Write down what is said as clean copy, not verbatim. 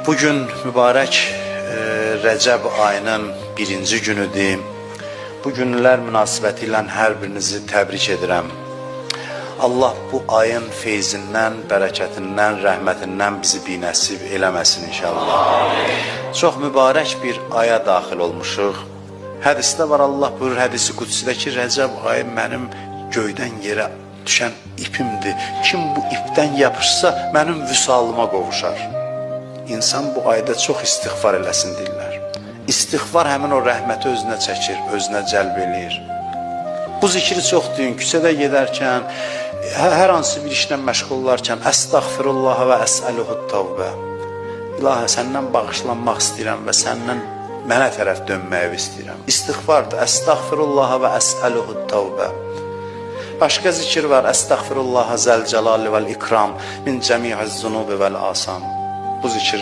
Bugün mübarək Rəcəb ayının birinci günüdür. Bu günlər münasibəti ilə hər birinizi təbrik edirəm. Allah bu ayın feyzindən, bərəkətindən, rəhmətindən bizi binəsib eləməsin inşallah. Çox mübarək bir aya daxil olmuşuq. Hədisdə var, Allah buyurur hədisi qudsidə ki, Rəcəb ayı mənim göydən yerə düşən ipimdir. Kim bu ipdən yapışsa mənim vüsalıma qovuşar. İnsan bu ayda çox istiğfar eləsin deyirlər. İstiğfar həmin o rəhməti özünə çəkir, özünə cəlb eləyir. Bu zikri çox deyin, küçədə gedərkən, hər hansı bir işlə məşğul olarkən, əstəğfirullah və əsəluhut tavbə. İlahə, səndən bağışlanmaq istəyirəm və səndən mənə tərəf dönməyi istəyirəm. İstiğfardır, əstəğfirullah və əsəluhut tavbə. Başqa zikir var, əstəğfirullah zəl cəlali vəl ikram min cəmi'iz zunubi vəl asam. Bu zikir